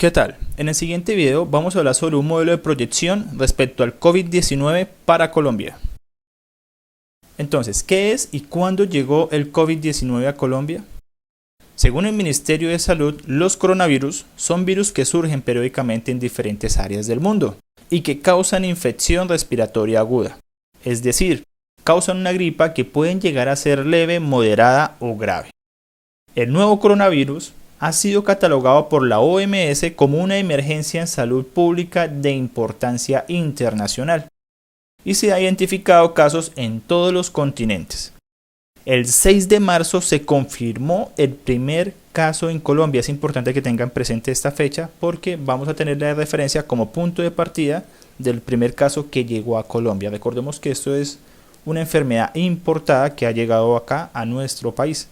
¿Qué tal? En el siguiente video vamos a hablar sobre un modelo de proyección respecto al COVID-19 para Colombia. Entonces, ¿qué es y cuándo llegó el COVID-19 a Colombia? Según el Ministerio de Salud, los coronavirus son virus que surgen periódicamente en diferentes áreas del mundo y que causan infección respiratoria aguda, es decir, causan una gripa que pueden llegar a ser leve, moderada o grave. El nuevo coronavirus ha sido catalogado por la OMS como una emergencia en salud pública de importancia internacional y se han identificado casos en todos los continentes. El 6 de marzo se confirmó el primer caso en Colombia. Es importante que tengan presente esta fecha porque vamos a tener la referencia como punto de partida del primer caso que llegó a Colombia. Recordemos que esto es una enfermedad importada que ha llegado acá a nuestro país.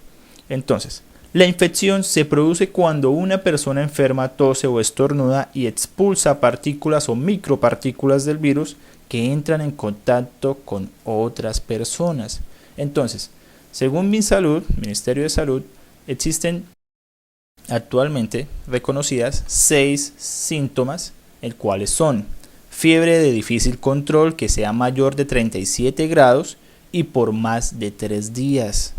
Entonces, la infección se produce cuando una persona enferma tose o estornuda y expulsa partículas o micropartículas del virus que entran en contacto con otras personas. Entonces, según Ministerio de Salud, existen actualmente reconocidas 6 síntomas, el cuales son fiebre de difícil control que sea mayor de 37 grados y por más de 3 días.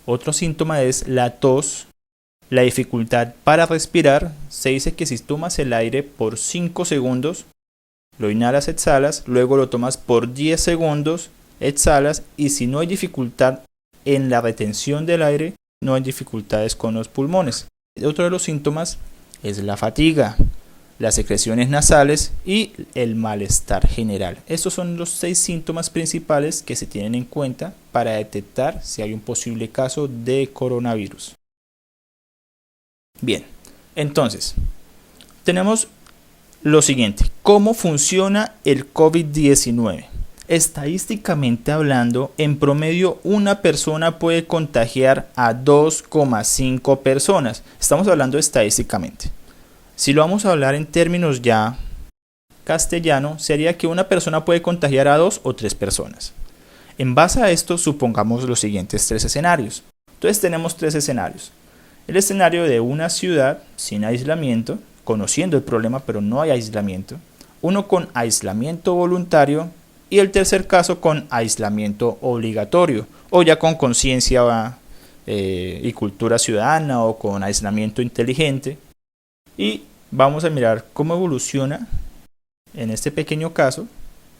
Otro síntoma es la tos, la dificultad para respirar. Se dice que si tomas el aire por 5 segundos, lo inhalas, exhalas, luego lo tomas por 10 segundos, exhalas, y si no hay dificultad en la retención del aire, no hay dificultades con los pulmones. Otro de los síntomas es la fatiga, las secreciones nasales y el malestar general. Estos son los 6 síntomas principales que se tienen en cuenta para detectar si hay un posible caso de coronavirus. Bien, entonces, tenemos lo siguiente. ¿Cómo funciona el COVID-19? Estadísticamente hablando, en promedio una persona puede contagiar a 2,5 personas. Estamos hablando estadísticamente. Si lo vamos a hablar en términos ya castellano, sería que una persona puede contagiar a 2 o 3 personas. En base a esto, supongamos los siguientes 3 escenarios. Entonces tenemos 3 escenarios. El escenario de una ciudad sin aislamiento, conociendo el problema pero no hay aislamiento. Uno con aislamiento voluntario y el tercer caso con aislamiento obligatorio o ya con conciencia y cultura ciudadana o con aislamiento inteligente. Y vamos a mirar cómo evoluciona en este pequeño caso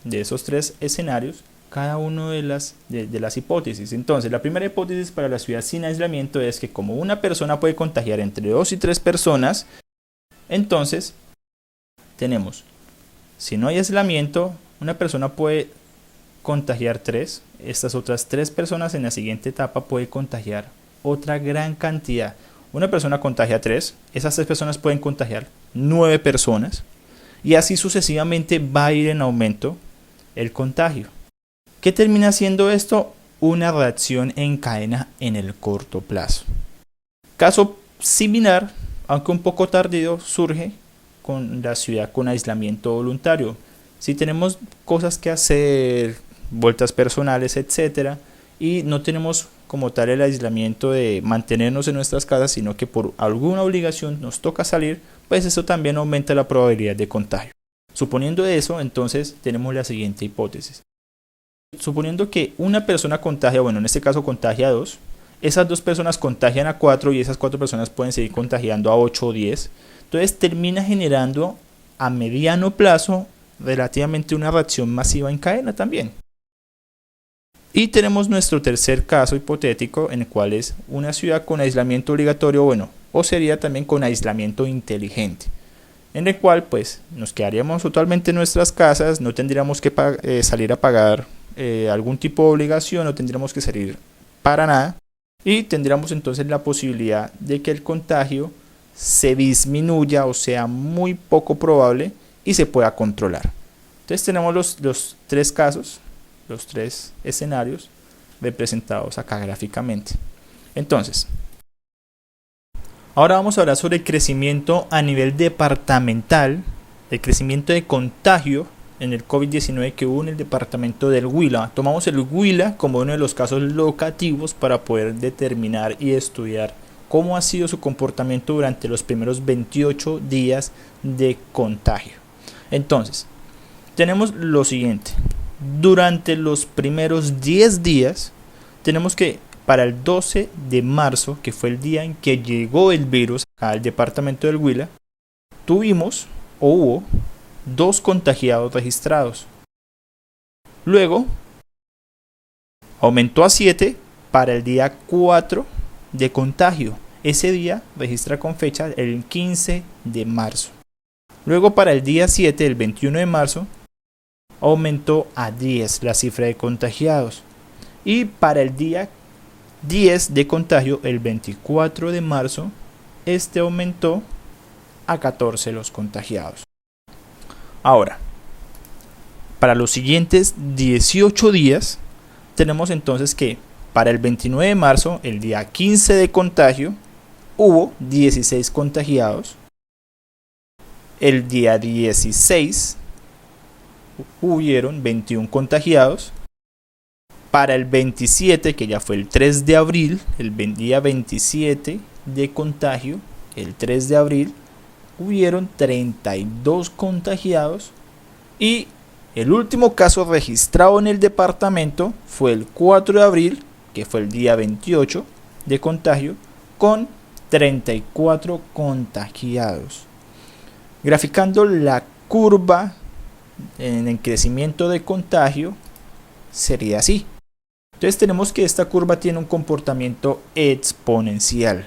de esos 3 escenarios cada uno de las hipótesis. Entonces, la primera hipótesis para la ciudad sin aislamiento es que como una persona puede contagiar entre 2 y 3 personas, entonces tenemos, si no hay aislamiento, una persona puede contagiar 3, estas otras 3 personas en la siguiente etapa puede contagiar otra gran cantidad. Una persona contagia 3, esas 3 personas pueden contagiar 9 personas y así sucesivamente va a ir en aumento el contagio. ¿Qué termina siendo esto? Una reacción en cadena en el corto plazo. Caso similar, aunque un poco tardío, surge con la ciudad con aislamiento voluntario. Si tenemos cosas que hacer, vueltas personales, etcétera, y no tenemos como tal el aislamiento de mantenernos en nuestras casas, sino que por alguna obligación nos toca salir, pues eso también aumenta la probabilidad de contagio. Suponiendo eso, entonces tenemos la siguiente hipótesis. Suponiendo que una persona contagia, bueno, en este caso contagia a 2, esas 2 personas contagian a 4 y esas 4 personas pueden seguir contagiando a 8 o 10, entonces termina generando a mediano plazo relativamente una reacción masiva en cadena también. Y tenemos nuestro tercer caso hipotético en el cual es una ciudad con aislamiento obligatorio, bueno, o sería también con aislamiento inteligente, en el cual pues nos quedaríamos totalmente en nuestras casas, no tendríamos que salir a pagar algún tipo de obligación, no tendríamos que salir para nada y tendríamos entonces la posibilidad de que el contagio se disminuya o sea muy poco probable y se pueda controlar. Entonces tenemos los 3 casos, los 3 escenarios representados acá gráficamente. Entonces, ahora vamos a hablar sobre el crecimiento a nivel departamental, el crecimiento de contagio en el COVID-19 que hubo en el departamento del Huila. Tomamos el Huila como uno de los casos locativos para poder determinar y estudiar cómo ha sido su comportamiento durante los primeros 28 días de contagio. Entonces, tenemos lo siguiente. Durante los primeros 10 días, tenemos que para el 12 de marzo, que fue el día en que llegó el virus al departamento del Huila, hubo 2 contagiados registrados. Luego, aumentó a 7 para el día 4 de contagio. Ese día registra con fecha el 15 de marzo. Luego para el día 7, el 21 de marzo, aumentó a 10 la cifra de contagiados. Y para el día 10 de contagio, el 24 de marzo, aumentó a 14 los contagiados. Ahora, para los siguientes 18 días, tenemos entonces que para el 29 de marzo, el día 15 de contagio, hubo 16 contagiados. El día 16 hubieron 21 contagiados. Para el 27, que ya fue el 3 de abril, el día 27 de contagio, el 3 de abril, hubieron 32 contagiados. Y el último caso registrado en el departamento fue el 4 de abril, que fue el día 28 de contagio, con 34 contagiados. Graficando la curva en el crecimiento de contagio, sería así. Entonces tenemos que esta curva tiene un comportamiento exponencial.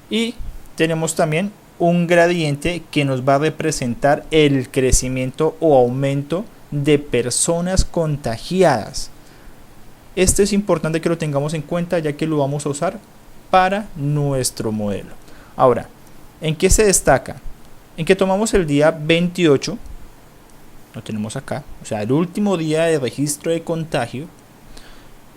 Y tenemos también un gradiente que nos va a representar el crecimiento o aumento de personas contagiadas. Esto es importante que lo tengamos en cuenta, ya que lo vamos a usar para nuestro modelo. Ahora, ¿en qué se destaca? En que tomamos el día 28, lo tenemos acá, o sea, el último día de registro de contagio,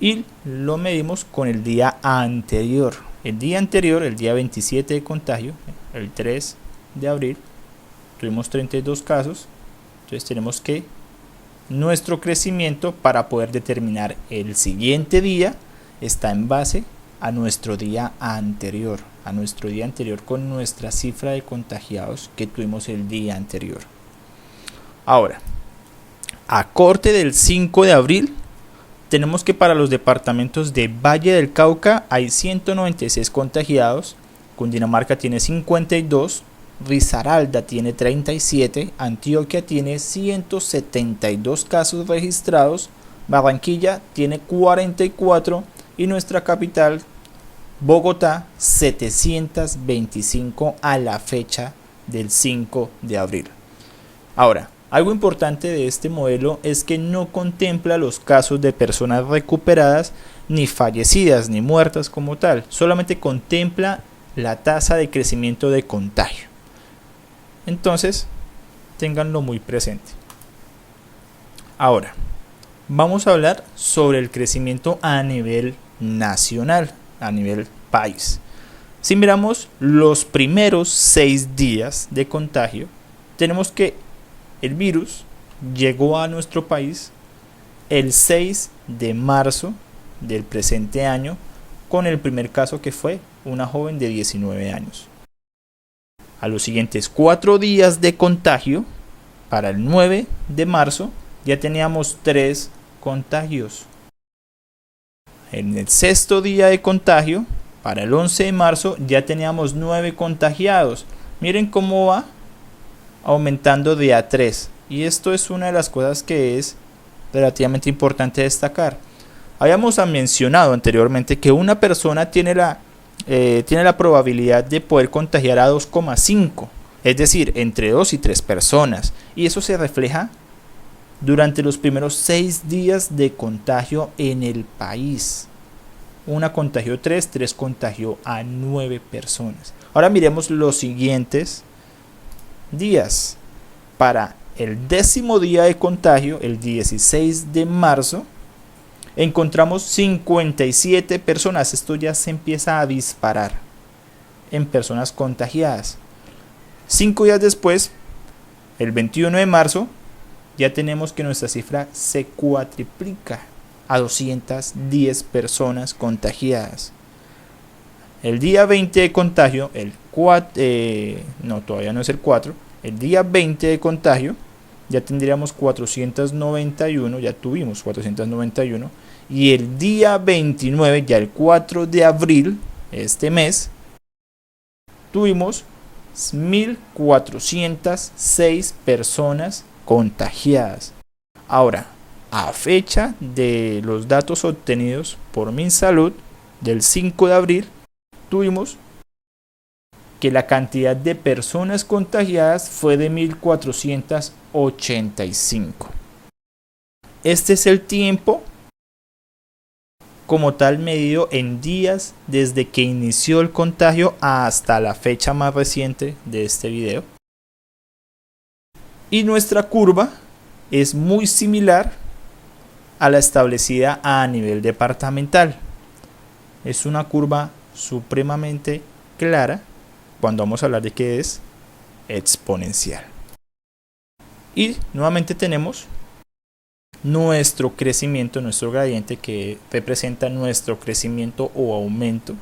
y lo medimos con el día anterior. El día anterior, el día 27 de contagio, el 3 de abril, tuvimos 32 casos. Entonces tenemos que nuestro crecimiento para poder determinar el siguiente día está en base a nuestro día anterior, con nuestra cifra de contagiados que tuvimos el día anterior. Ahora, a corte del 5 de abril, tenemos que para los departamentos de Valle del Cauca hay 196 contagiados, Cundinamarca tiene 52, Risaralda tiene 37, Antioquia tiene 172 casos registrados, Barranquilla tiene 44 y nuestra capital, Bogotá, 725 a la fecha del 5 de abril. Ahora, algo importante de este modelo es que no contempla los casos de personas recuperadas, ni fallecidas, ni muertas como tal. Solamente contempla la tasa de crecimiento de contagio. Entonces, ténganlo muy presente. Ahora, vamos a hablar sobre el crecimiento a nivel nacional, a nivel país. Si miramos los primeros 6 días de contagio, tenemos que el virus llegó a nuestro país el 6 de marzo del presente año con el primer caso, que fue una joven de 19 años. A los siguientes 4 días de contagio, para el 9 de marzo, ya teníamos 3 contagios. En el 6º día de contagio, para el 11 de marzo, ya teníamos 9 contagiados. Miren cómo va aumentando de a 3. Y esto es una de las cosas que es relativamente importante destacar. Habíamos mencionado anteriormente que una persona tiene la probabilidad de poder contagiar a 2,5, es decir, entre 2 y 3 personas, y eso se refleja durante los primeros 6 días de contagio en el país. Una contagió 3 contagió a 9 personas. Ahora miremos los siguientes días. Para el 10º día de contagio, el 16 de marzo, encontramos 57 personas. Esto ya se empieza a disparar en personas contagiadas. 5 días después, el 21 de marzo, ya tenemos que nuestra cifra se cuatriplica a 210 personas contagiadas. el día 20 de contagio, todavía no es el 4, el día 20 de contagio, ya tendríamos 491, ya tuvimos 491, y el día 29, ya el 4 de abril, este mes, tuvimos 1406 personas contagiadas. Ahora, a fecha de los datos obtenidos por MinSalud del 5 de abril, tuvimos que la cantidad de personas contagiadas fue de 1485. Este es el tiempo como tal medido en días desde que inició el contagio hasta la fecha más reciente de este video. Y nuestra curva es muy similar a la establecida a nivel departamental. Es una curva supremamente clara cuando vamos a hablar de que es exponencial. Y nuevamente tenemos nuestro crecimiento, nuestro gradiente que representa nuestro crecimiento o aumento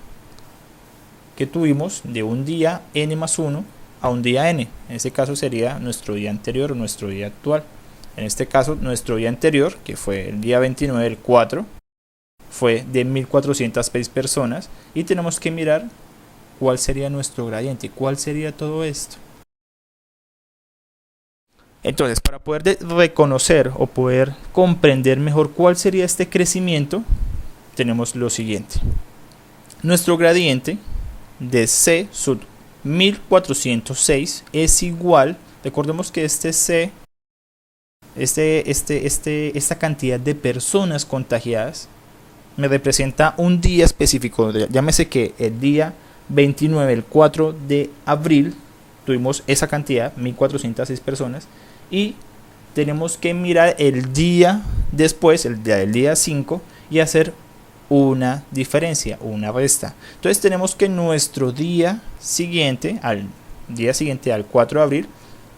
que tuvimos de un día n+1 a un día n. En este caso sería nuestro día anterior o nuestro día actual. En este caso nuestro día anterior, que fue el día 29 del 4, fue de 1406 personas y tenemos que mirar cuál sería nuestro gradiente, cuál sería todo esto. Entonces, para poder reconocer o poder comprender mejor cuál sería este crecimiento, tenemos lo siguiente. Nuestro gradiente de C sub 1406 es igual, recordemos que esta cantidad de personas contagiadas me representa un día específico. Llámese que el día 29, el 4 de abril, tuvimos esa cantidad, 1406 personas, y tenemos que mirar el día después, el día 5, y hacer una diferencia, una resta. Entonces tenemos que nuestro día siguiente, al 4 de abril,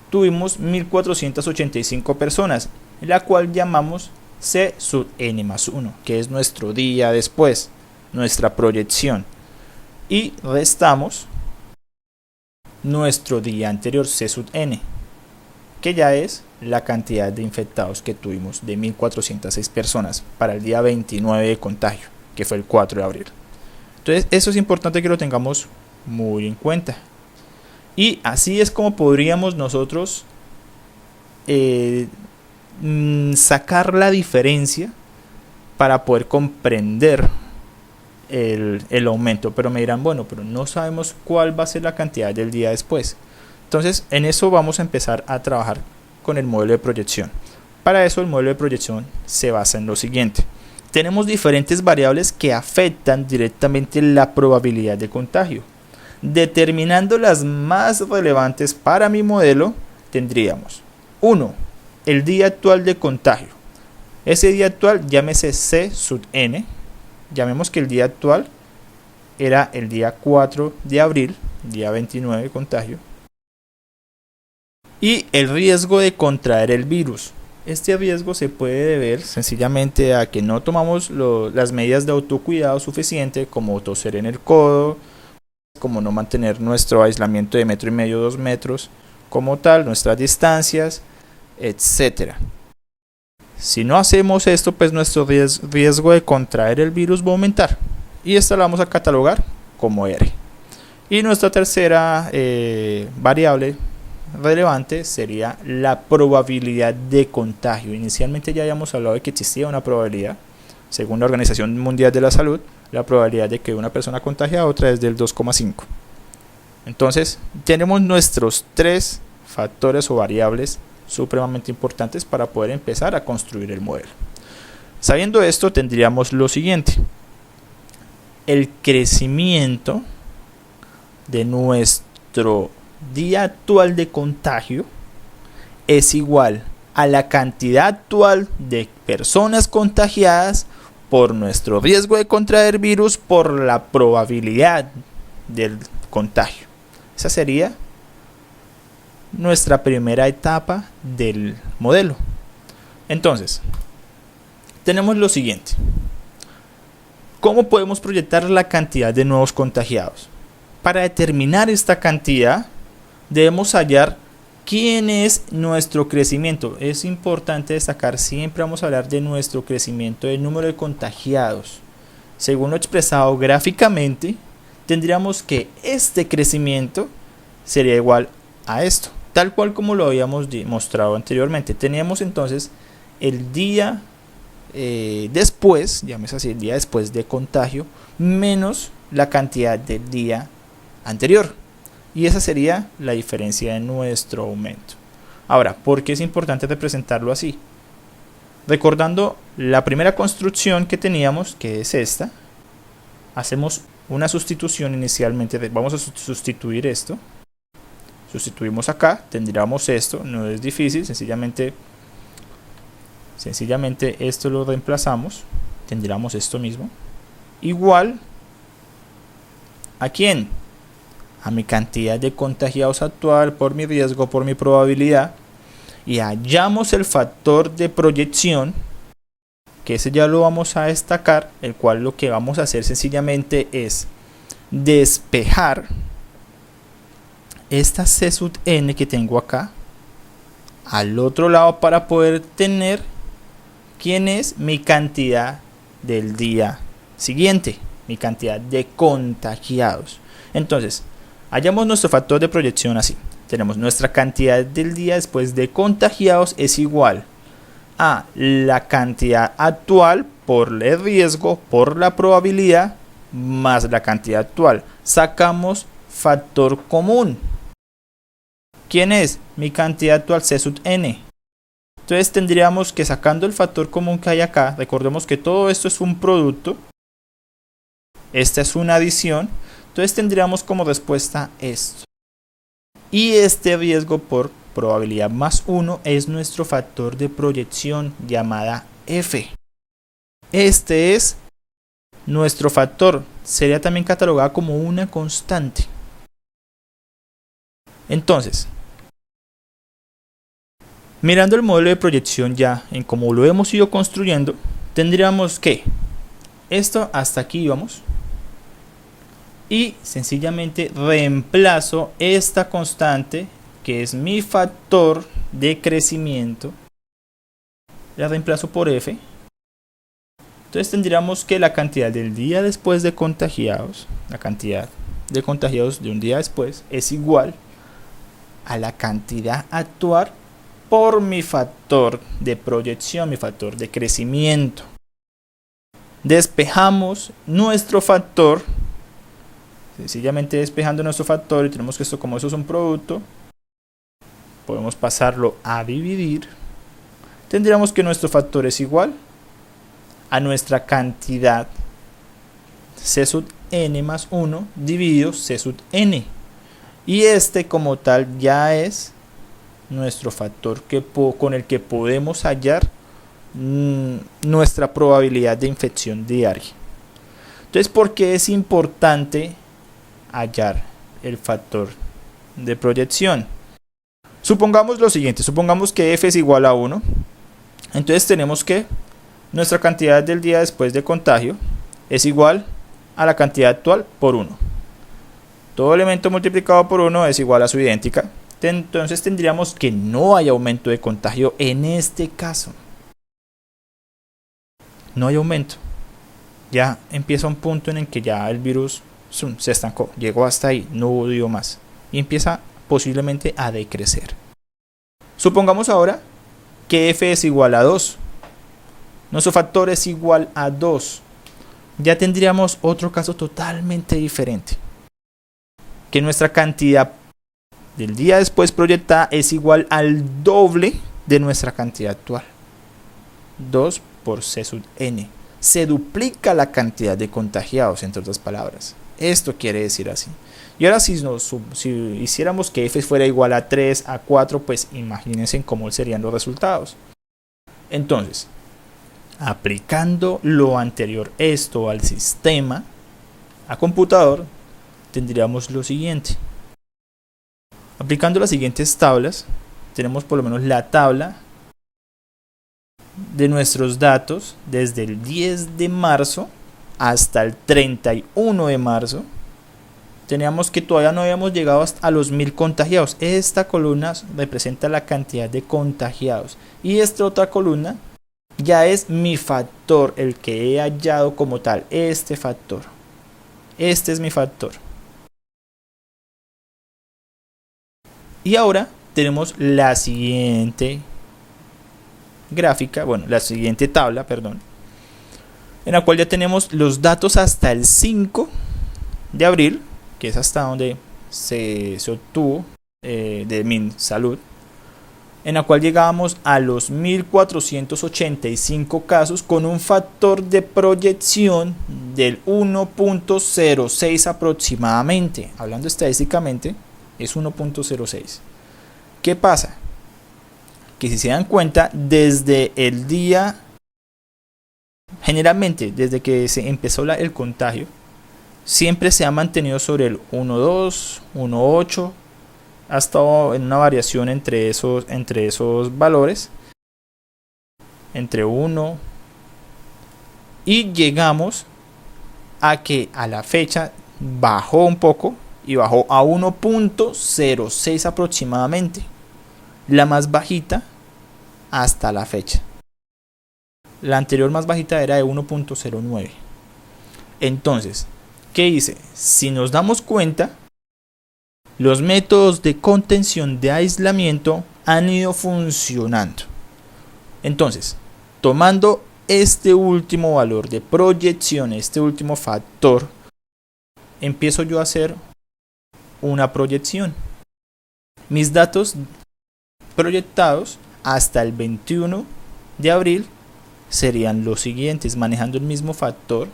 tuvimos 1485 personas, la cual llamamos C sub n+1, que es nuestro día después, nuestra proyección. Y restamos nuestro día anterior, C sub n, que ya es la cantidad de infectados que tuvimos de 1406 personas para el día 29 de contagio, que fue el 4 de abril. Entonces eso es importante que lo tengamos muy en cuenta. Y así es como podríamos nosotros sacar la diferencia para poder comprender el aumento. Pero me dirán, bueno, pero no sabemos cuál va a ser la cantidad del día después. Entonces en eso vamos a empezar a trabajar con el modelo de proyección. Para eso el modelo de proyección se basa en lo siguiente. Tenemos diferentes variables que afectan directamente la probabilidad de contagio. Determinando las más relevantes para mi modelo, tendríamos 1. El día actual de contagio. Ese día actual llámese C sub n. Llamemos que el día actual era el día 4 de abril, día 29 de contagio. Y el riesgo de contraer el virus. Este riesgo se puede deber sencillamente a que no tomamos las medidas de autocuidado suficiente, como toser en el codo, como no mantener nuestro aislamiento de 1,5 metros, 2 metros, como tal, nuestras distancias, etc. Si no hacemos esto, pues nuestro riesgo de contraer el virus va a aumentar. Y esta la vamos a catalogar como R. Y nuestra tercera variable relevante sería la probabilidad de contagio. Inicialmente ya habíamos hablado de que existía una probabilidad, según la Organización Mundial de la Salud, la probabilidad de que una persona contagie a otra es del 2,5. Entonces tenemos nuestros 3 factores o variables supremamente importantes para poder empezar a construir el modelo. Sabiendo esto, tendríamos lo siguiente: el crecimiento de nuestro día actual de contagio es igual a la cantidad actual de personas contagiadas por nuestro riesgo de contraer virus por la probabilidad del contagio. Esa sería nuestra primera etapa del modelo. Entonces, tenemos lo siguiente. ¿Cómo podemos proyectar la cantidad de nuevos contagiados? Para determinar esta cantidad, debemos hallar quién es nuestro crecimiento. Es importante destacar, siempre vamos a hablar de nuestro crecimiento, del número de contagiados. Según lo expresado gráficamente, tendríamos que este crecimiento sería igual a esto, tal cual como lo habíamos mostrado anteriormente. Teníamos entonces el día después, llámese así, el día después de contagio, menos la cantidad del día anterior. Y esa sería la diferencia de nuestro aumento. Ahora, ¿por qué es importante representarlo así? Recordando la primera construcción que teníamos, que es esta, hacemos una sustitución inicialmente. Vamos a sustituir esto. Sustituimos acá, tendríamos esto, no es difícil, sencillamente esto lo reemplazamos, tendríamos esto mismo, igual ¿a quién? A mi cantidad de contagiados actual por mi riesgo, por mi probabilidad, y hallamos el factor de proyección, que ese ya lo vamos a destacar, el cual lo que vamos a hacer sencillamente es despejar esta C sub n que tengo acá al otro lado para poder tener quién es mi cantidad del día siguiente, mi cantidad de contagiados. Entonces, hallamos nuestro factor de proyección así. Tenemos nuestra cantidad del día después de contagiados es igual a la cantidad actual por el riesgo, por la probabilidad, más la cantidad actual. Sacamos factor común. ¿Quién es? Mi cantidad actual C sub n. Entonces tendríamos que, sacando el factor común que hay acá, recordemos que todo esto es un producto, esta es una adición, entonces tendríamos como respuesta esto. Y este riesgo por probabilidad más 1 es nuestro factor de proyección llamada F. Este es nuestro factor, sería también catalogado como una constante. Entonces, mirando el modelo de proyección ya en cómo lo hemos ido construyendo, tendríamos que esto hasta aquí íbamos y sencillamente reemplazo esta constante que es mi factor de crecimiento, la reemplazo por F. Entonces tendríamos que la cantidad del día después de contagiados, la cantidad de contagiados de un día después es igual a la cantidad actual por mi factor de proyección, mi factor de crecimiento. Despejamos nuestro factor, sencillamente despejando nuestro factor, y tenemos que esto, como eso es un producto, podemos pasarlo a dividir. Tendríamos que nuestro factor es igual a nuestra cantidad C sub n más 1 dividido C sub n. Y este como tal ya es nuestro factor con el que podemos hallar nuestra probabilidad de infección diaria. Entonces, ¿por qué es importante hallar el factor de proyección? Supongamos lo siguiente, supongamos que F es igual a 1. Entonces tenemos que nuestra cantidad del día después de contagio es igual a la cantidad actual por 1. Todo elemento multiplicado por 1 es igual a su idéntica. Entonces tendríamos que no hay aumento de contagio en este caso. No hay aumento. Ya empieza un punto en el que ya el virus se estancó, llegó hasta ahí, no dio más. Y empieza posiblemente a decrecer. Supongamos ahora que F es igual a 2. Nuestro factor es igual a 2. Ya tendríamos otro caso totalmente diferente. Que nuestra cantidad del día después proyectada es igual al doble de nuestra cantidad actual. 2 por C sub n. Se duplica la cantidad de contagiados, entre otras palabras. Esto quiere decir así. Y ahora si hiciéramos que F fuera igual a 3, a 4, pues imagínense cómo serían los resultados. Entonces, aplicando lo anterior, esto al sistema, a computador, tendríamos lo siguiente. Aplicando las siguientes tablas, tenemos por lo menos la tabla de nuestros datos desde el 10 de marzo hasta el 31 de marzo, teníamos que todavía no habíamos llegado a los 1000 contagiados. Esta columna representa la cantidad de contagiados. Y esta otra columna ya es mi factor, el que he hallado como tal. Este factor. Este es mi factor. Y ahora tenemos la siguiente gráfica, bueno, la siguiente tabla, perdón, en la cual ya tenemos los datos hasta el 5 de abril, que es hasta donde se obtuvo de MinSalud, en la cual llegábamos a los 1485 casos con un factor de proyección del 1.06 aproximadamente. Hablando estadísticamente, es 1.06. ¿Qué pasa? Que si se dan cuenta, desde el día, generalmente desde que se empezó el contagio, siempre se ha mantenido sobre el 1.2, 1.8, ha estado en una variación entre esos valores, entre 1, y llegamos a que a la fecha bajó un poco y bajó a 1.06 aproximadamente, la más bajita hasta la fecha. La anterior más bajita era de 1.09. Entonces, ¿qué hice? Si nos damos cuenta, los métodos de contención de aislamiento han ido funcionando. Entonces, tomando este último valor de proyección, este último factor, empiezo yo a hacer una proyección. Mis datos proyectados hasta el 21 de abril serían los siguientes, manejando el mismo factor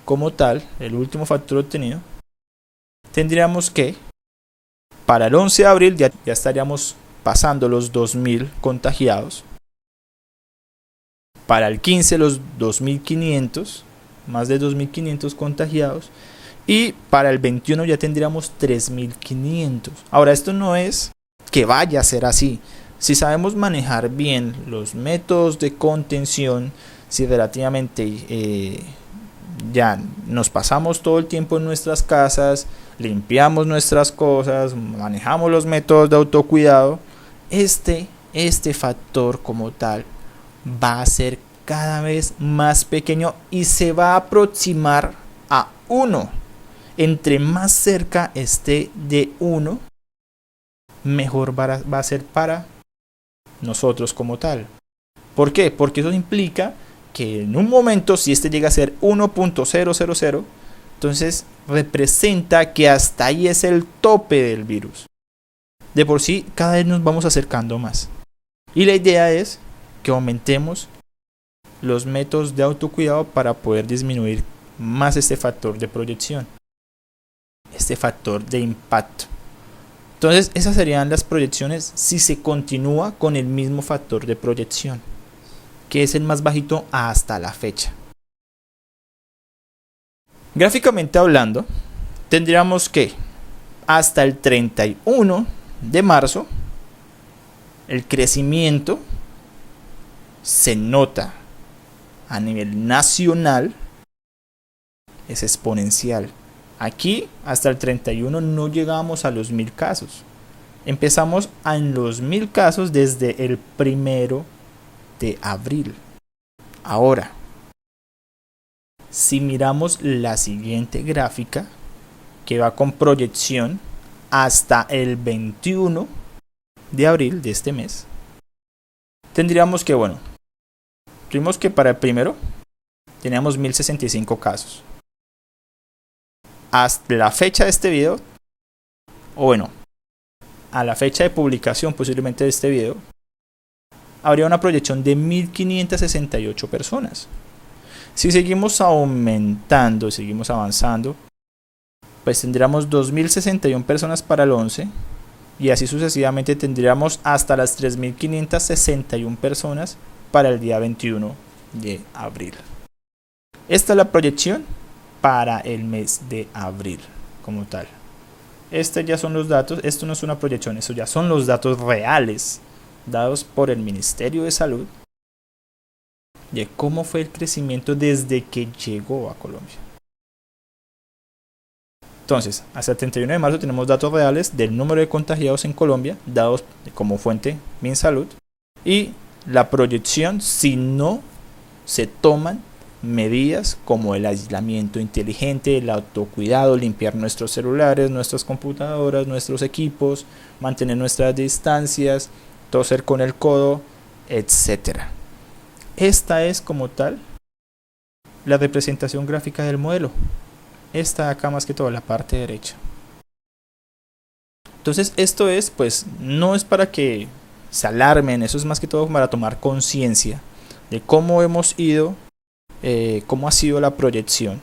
como tal, el último factor obtenido. Tendríamos que para el 11 de abril ya estaríamos pasando los 2000 contagiados. Para el 15 los 2500, más de 2500 contagiados. Y para el 21 ya tendríamos 3500. Ahora, esto no es que vaya a ser así. Si sabemos manejar bien los métodos de contención, si relativamente ya nos pasamos todo el tiempo en nuestras casas, limpiamos nuestras cosas, manejamos los métodos de autocuidado, este factor como tal va a ser cada vez más pequeño y se va a aproximar a 1. Entre más cerca esté de 1, mejor va a ser para nosotros como tal. ¿Por qué? Porque eso implica que en un momento, si este llega a ser 1.000, entonces representa que hasta ahí es el tope del virus. De por sí, cada vez nos vamos acercando más. Y la idea es que aumentemos los métodos de autocuidado para poder disminuir más este factor de proyección, este factor de impacto. Entonces, esas serían las proyecciones si se continúa con el mismo factor de proyección, que es el más bajito hasta la fecha. Gráficamente hablando, tendríamos que hasta el 31 de marzo el crecimiento se nota a nivel nacional, es exponencial. Aquí hasta el 31 no llegamos a los 1000 casos. Empezamos en los 1000 casos desde el 1 de abril. Ahora, si miramos la siguiente gráfica, que va con proyección hasta el 21 de abril de este mes, tendríamos que, tuvimos que para el primero teníamos 1065 casos. Hasta la fecha de este video, a la fecha de publicación posiblemente de este video, habría una proyección de 1568 personas. Si seguimos aumentando, seguimos avanzando, pues tendríamos 2061 personas para el 11 y así sucesivamente tendríamos hasta las 3561 personas para el día 21 de abril. Esta es la proyección para el mes de abril como tal. Estos ya son los datos, esto no es una proyección, estos ya son los datos reales dados por el Ministerio de Salud de cómo fue el crecimiento desde que llegó a Colombia. Entonces, hasta el 31 de marzo tenemos datos reales del número de contagiados en Colombia, dados como fuente MinSalud, y la proyección si no se toman medidas como el aislamiento inteligente, el autocuidado, limpiar nuestros celulares, nuestras computadoras, nuestros equipos, mantener nuestras distancias, toser con el codo, etc. Esta es como tal la representación gráfica del modelo. Esta de acá más que todo, la parte derecha. Entonces esto es, pues, no es para que se alarmen, eso es más que todo para tomar conciencia de cómo hemos ido, cómo ha sido la proyección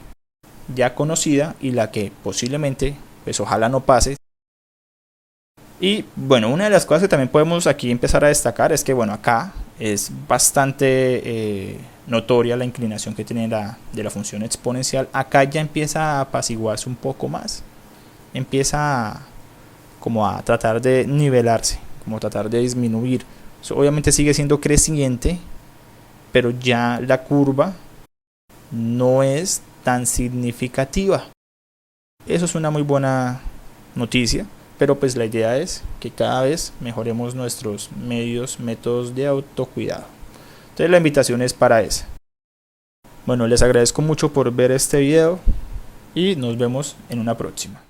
ya conocida y la que posiblemente, pues ojalá no pase. Y bueno, una de las cosas que también podemos aquí empezar a destacar es que bueno, acá es bastante notoria la inclinación que tiene de la función exponencial. Acá ya empieza a apaciguarse un poco más, empieza como a tratar de nivelarse, como tratar de disminuir. Eso obviamente sigue siendo creciente, pero ya la curva no es tan significativa. Eso es una muy buena noticia, pero pues la idea es que cada vez mejoremos nuestros métodos de autocuidado. Entonces la invitación es para eso. Bueno, les agradezco mucho por ver este video y nos vemos en una próxima.